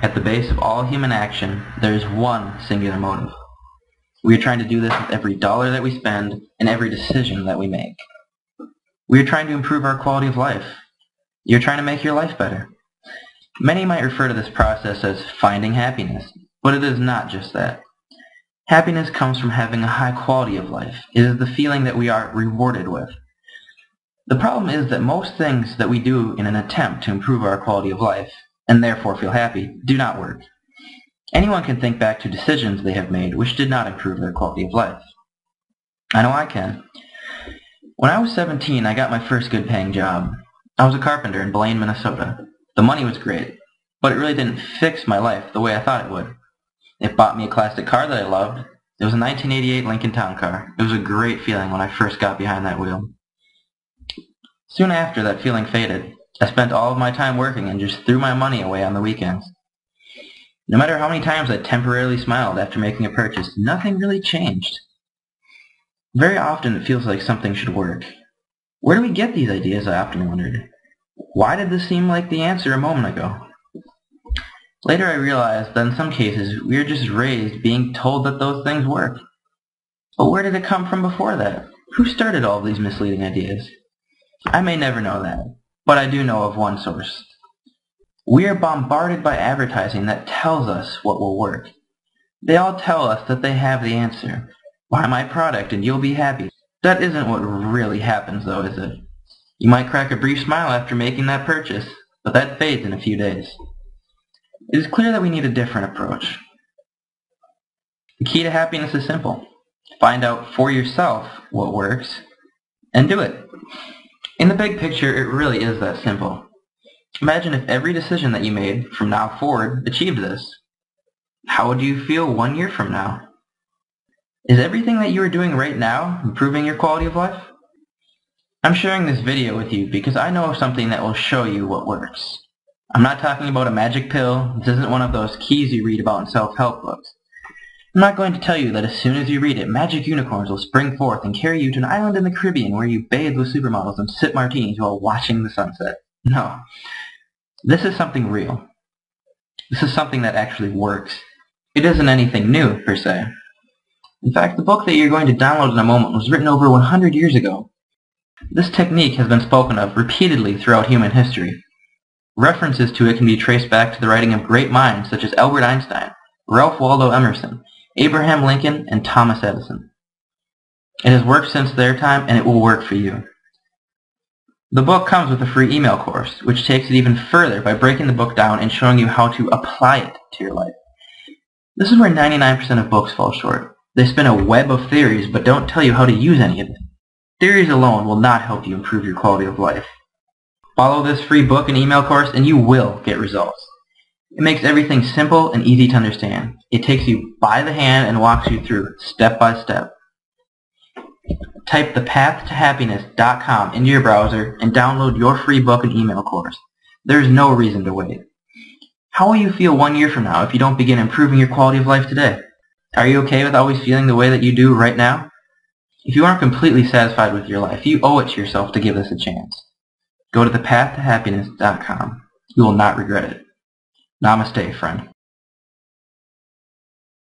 At the base of all human action, there is one singular motive. We are trying to do this with every dollar that we spend and every decision that we make. We are trying to improve our quality of life. You're trying to make your life better. Many might refer to this process as finding happiness, but it is not just that. Happiness comes from having a high quality of life. It is the feeling that we are rewarded with. The problem is that most things that we do in an attempt to improve our quality of life, and therefore feel happy, do not work. Anyone can think back to decisions they have made which did not improve their quality of life. I know I can. When I was 17, I got my first good-paying job. I was a carpenter in Blaine, Minnesota. The money was great, but it really didn't fix my life the way I thought it would. It bought me a classic car that I loved. It was a 1988 Lincoln Town Car. It was a great feeling when I first got behind that wheel. Soon after, that feeling faded. I spent all of my time working and just threw my money away on the weekends. No matter how many times I temporarily smiled after making a purchase, nothing really changed. Very often it feels like something should work. Where do we get these ideas, I often wondered. Why did this seem like the answer a moment ago? Later I realized that in some cases we are just raised being told that those things work. But where did it come from before that? Who started all of these misleading ideas? I may never know that, but I do know of one source. We are bombarded by advertising that tells us what will work. They all tell us that they have the answer. Buy my product and you'll be happy. That isn't what really happens though, is it? You might crack a brief smile after making that purchase, but that fades in a few days. It is clear that we need a different approach. The key to happiness is simple. Find out for yourself what works, and do it. In the big picture, it really is that simple. Imagine if every decision that you made from now forward achieved this. How would you feel 1 year from now? Is everything that you are doing right now improving your quality of life? I'm sharing this video with you because I know of something that will show you what works. I'm not talking about a magic pill. This isn't one of those keys you read about in self-help books. I'm not going to tell you that as soon as you read it, magic unicorns will spring forth and carry you to an island in the Caribbean where you bathe with supermodels and sip martinis while watching the sunset. No. This is something real. This is something that actually works. It isn't anything new, per se. In fact, the book that you're going to download in a moment was written over 100 years ago. This technique has been spoken of repeatedly throughout human history. References to it can be traced back to the writing of great minds such as Albert Einstein, Ralph Waldo Emerson, Abraham Lincoln, and Thomas Edison. It has worked since their time, and it will work for you. The book comes with a free email course, which takes it even further by breaking the book down and showing you how to apply it to your life. This is where 99% of books fall short. They spin a web of theories, but don't tell you how to use any of it. Theories alone will not help you improve your quality of life. Follow this free book and email course, and you will get results. It makes everything simple and easy to understand. It takes you by the hand and walks you through step by step. Type thepathttohappiness.com into your browser and download your free book and email course. There is no reason to wait. How will you feel 1 year from now if you don't begin improving your quality of life today? Are you okay with always feeling the way that you do right now? If you aren't completely satisfied with your life, you owe it to yourself to give this a chance. Go to thepathttohappiness.com. You will not regret it. Namaste, friend.